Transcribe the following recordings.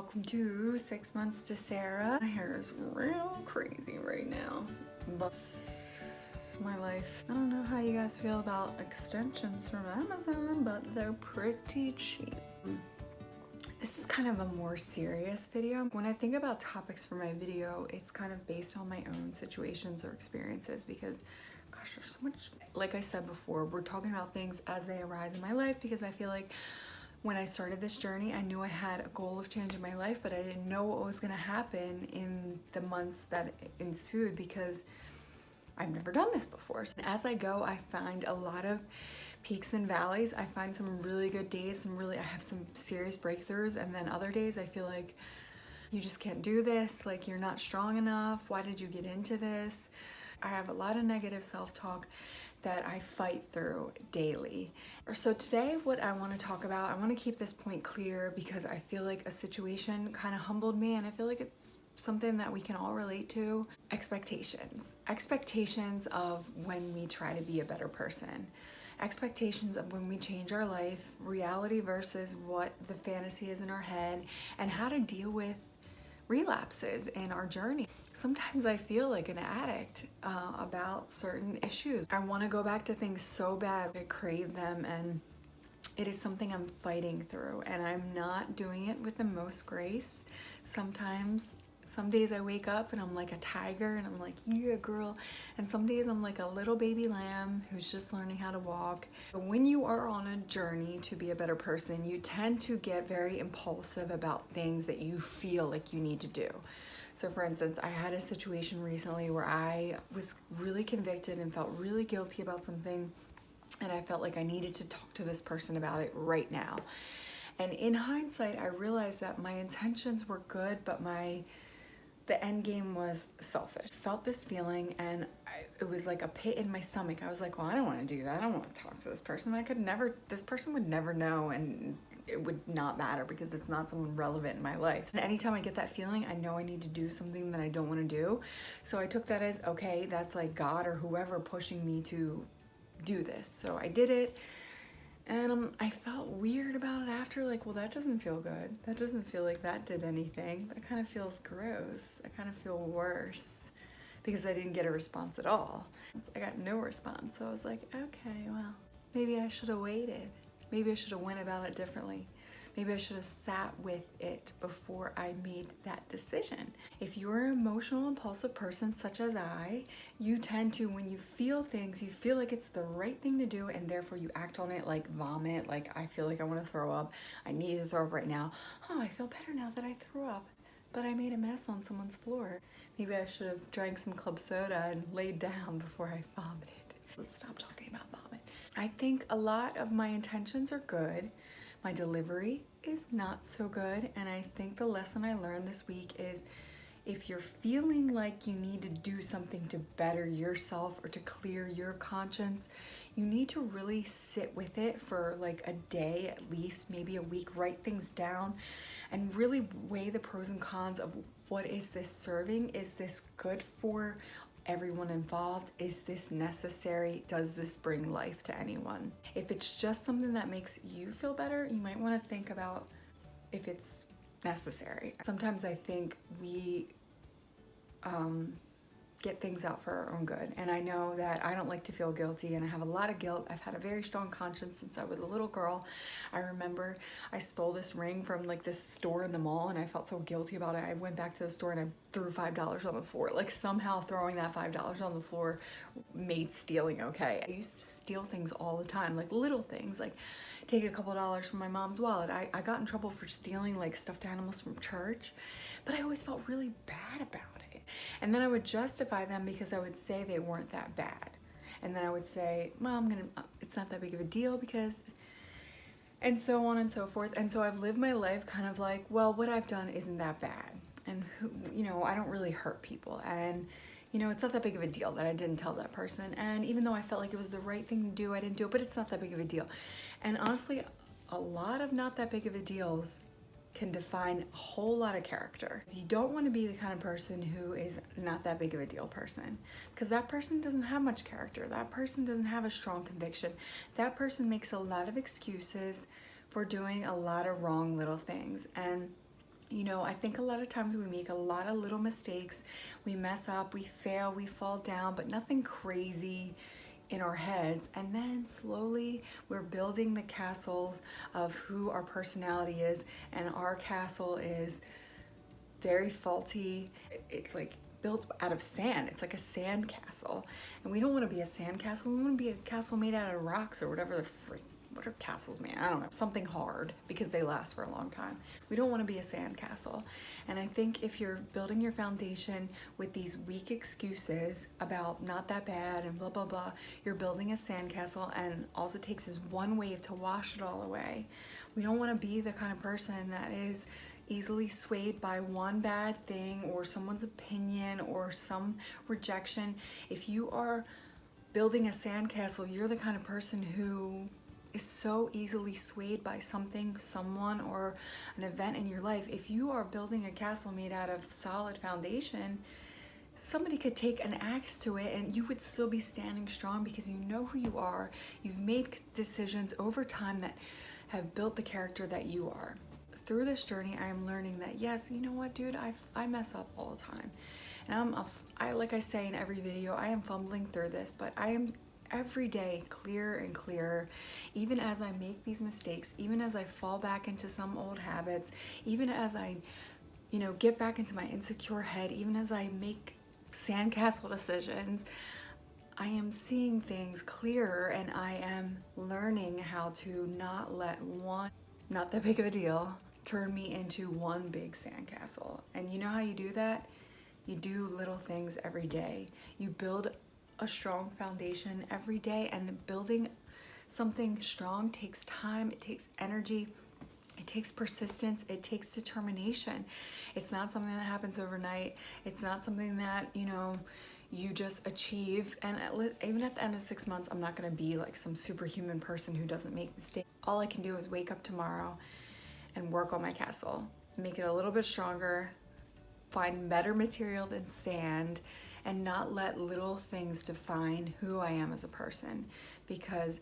welcome to 6 Months to Sarah. My hair is real crazy right now, but my life. I don't know how you guys feel about extensions from Amazon, but they're pretty cheap. This is kind of a more serious video. When I think about topics for my video, it's kind of based on my own situations or experiences because gosh, there's so much. Like I said before, we're talking about things as they arise in my life because I feel like when I started this journey, I knew I had a goal of changing my life, but I didn't know what was gonna happen in the months that ensued because I've never done this before. So as I go, I find a lot of peaks and valleys. I find some really good days, I have some serious breakthroughs, and then other days I feel like you just can't do this, like you're not strong enough, why did you get into this? I have a lot of negative self-talk that I fight through daily. So today what I want to talk about, I want to keep this point clear because I feel like a situation kind of humbled me and I feel like it's something that we can all relate to. Expectations. Expectations of when we try to be a better person. Expectations of when we change our life, reality versus what the fantasy is in our head, and how to deal with relapses in our journey. Sometimes I feel like an addict about certain issues. I want to go back to things so bad. I crave them, and it is something I'm fighting through, and I'm not doing it with the most grace. Sometimes, some days I wake up and I'm like a tiger and I'm like, yeah, girl. And some days I'm like a little baby lamb who's just learning how to walk. When you are on a journey to be a better person, you tend to get very impulsive about things that you feel like you need to do. So for instance, I had a situation recently where I was really convicted and felt really guilty about something, and I felt like I needed to talk to this person about it right now. And in hindsight, I realized that my intentions were good, but the end game was selfish. Felt this feeling, and it was like a pit in my stomach. I was like, well, I don't want to do that. I don't want to talk to this person. This person would never know, and it would not matter because it's not someone relevant in my life. And anytime I get that feeling, I know I need to do something that I don't want to do. So I took that as, okay, that's like God or whoever pushing me to do this. So I did it. And I felt weird about it after, like, well, that doesn't feel good. That doesn't feel like that did anything. That kind of feels gross. I kind of feel worse because I didn't get a response at all. I got no response. So I was like, okay, well, maybe I should have waited. Maybe I should have went about it differently. Maybe I should have sat with it before I made that decision. If you're an emotional, impulsive person such as I, you tend to, when you feel things, you feel like it's the right thing to do, and therefore you act on it, like vomit, like I feel like I want to throw up. I need to throw up right now. Oh, I feel better now that I threw up, but I made a mess on someone's floor. Maybe I should have drank some club soda and laid down before I vomited. Let's stop talking about vomit. I think a lot of my intentions are good. My delivery is not so good, and I think the lesson I learned this week is if you're feeling like you need to do something to better yourself or to clear your conscience, you need to really sit with it for like a day at least, maybe a week, write things down and really weigh the pros and cons of what is this serving? Is this good for everyone involved? Is this necessary? Does this bring life to anyone? If it's just something that makes you feel better, you might want to think about if it's necessary. Sometimes I think we get things out for our own good, and I know that I don't like to feel guilty, and I have a lot of guilt. I've had a very strong conscience since I was a little girl. I remember I stole this ring from like this store in the mall, and I felt so guilty about it. I went back to the store and I threw $5 on the floor. Like somehow throwing that $5 on the floor made stealing okay. I used to steal things all the time, like little things, like take a couple dollars from my mom's wallet. I got in trouble for stealing like stuffed animals from church, but I always felt really bad about it. And then I would justify them because I would say they weren't that bad. And then I would say, well, it's not that big of a deal because, and so on and so forth. And so I've lived my life kind of like, well, what I've done isn't that bad. And I don't really hurt people. And it's not that big of a deal that I didn't tell that person. And even though I felt like it was the right thing to do, I didn't do it, but it's not that big of a deal. And honestly, a lot of not that big of a deals can define a whole lot of character. You don't want to be the kind of person who is not that big of a deal person, because that person doesn't have much character. That person doesn't have a strong conviction. That person makes a lot of excuses for doing a lot of wrong little things. And You know, I think a lot of times we make a lot of little mistakes. We mess up, we fail, we fall down, but nothing crazy in our heads. And then slowly we're building the castles of who our personality is. And our castle is very faulty. It's like built out of sand. It's like a sand castle. And we don't want to be a sand castle. We want to be a castle made out of rocks or whatever the freak. What are castles made? I don't know. Something hard, because they last for a long time. We don't want to be a sand castle. And I think if you're building your foundation with these weak excuses about not that bad and blah, blah, blah, you're building a sand castle, and all it takes is one wave to wash it all away. We don't want to be the kind of person that is easily swayed by one bad thing or someone's opinion or some rejection. If you are building a sandcastle, you're the kind of person who is so easily swayed by something, someone, or an event in your life. If you are building a castle made out of solid foundation, somebody could take an axe to it and you would still be standing strong because you know who you are. You've made decisions over time that have built the character that you are. Through this journey, I am learning that yes, you know what, dude, I mess up all the time. And like I say in every video, I am fumbling through this, but I am every day clearer and clearer, even as I make these mistakes, even as I fall back into some old habits, even as I, you know, get back into my insecure head, even as I make sandcastle decisions, I am seeing things clearer, and I am learning how to not let one, not that big of a deal, turn me into one big sandcastle. And you know how you do that? You do little things every day. You build a strong foundation every day, and building something strong takes time, it takes energy, it takes persistence, it takes determination. It's not something that happens overnight. It's not something that, you know, you just achieve. And even at the end of 6 months, I'm not gonna be like some superhuman person who doesn't make mistakes. All I can do is wake up tomorrow and work on my castle, make it a little bit stronger, find better material than sand, and not let little things define who I am as a person, because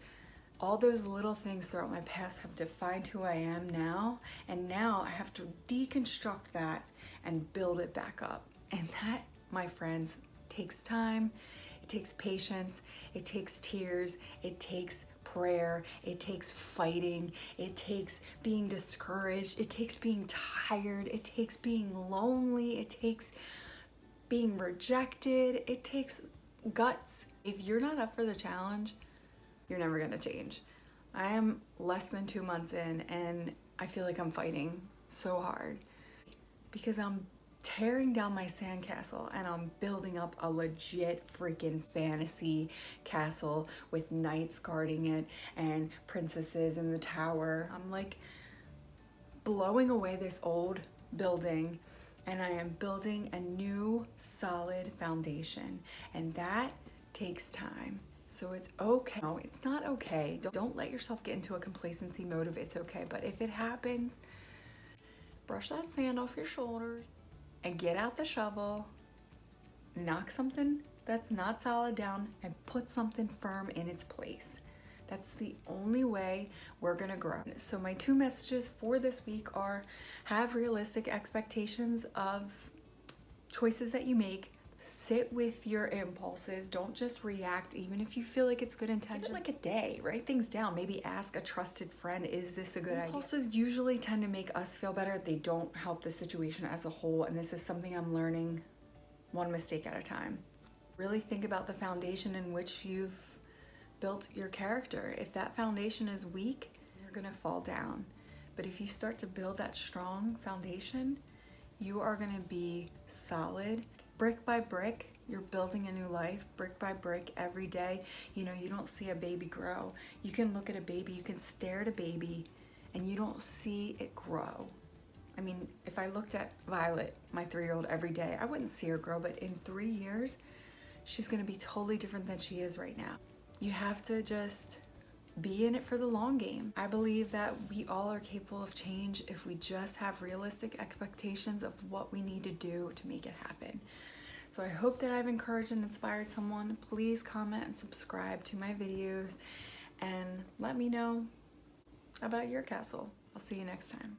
all those little things throughout my past have defined who I am now, and now I have to deconstruct that and build it back up. And that, my friends, takes time, it takes patience, it takes tears, it takes prayer, it takes fighting, it takes being discouraged, it takes being tired, it takes being lonely, it takes being rejected, it takes guts. If you're not up for the challenge, you're never gonna change. I am less than 2 months in, and I feel like I'm fighting so hard because I'm tearing down my sandcastle and I'm building up a legit freaking fantasy castle with knights guarding it and princesses in the tower. I'm like blowing away this old building, and I am building a new solid foundation, and that takes time. So it's okay. No, it's not okay. Don't let yourself get into a complacency mode of it's okay. But if it happens, brush that sand off your shoulders and get out the shovel, knock something that's not solid down, and put something firm in its place. That's the only way we're gonna grow. So my 2 messages for this week are: have realistic expectations of choices that you make. Sit with your impulses. Don't just react, even if you feel like it's good intention. Give it like a day. Write things down. Maybe ask a trusted friend, is this a good idea? Impulses usually tend to make us feel better. They don't help the situation as a whole, and this is something I'm learning one mistake at a time. Really think about the foundation in which you've built your character. If that foundation is weak, you're gonna fall down. But if you start to build that strong foundation, you are gonna be solid. Brick by brick, you're building a new life, brick by brick, every day. You know, you don't see a baby grow. You can look at a baby, you can stare at a baby, and you don't see it grow. I mean, if I looked at Violet, my 3-year-old, every day, I wouldn't see her grow, but in 3 years, she's gonna be totally different than she is right now. You have to just be in it for the long game. I believe that we all are capable of change if we just have realistic expectations of what we need to do to make it happen. So I hope that I've encouraged and inspired someone. Please comment and subscribe to my videos and let me know about your castle. I'll see you next time.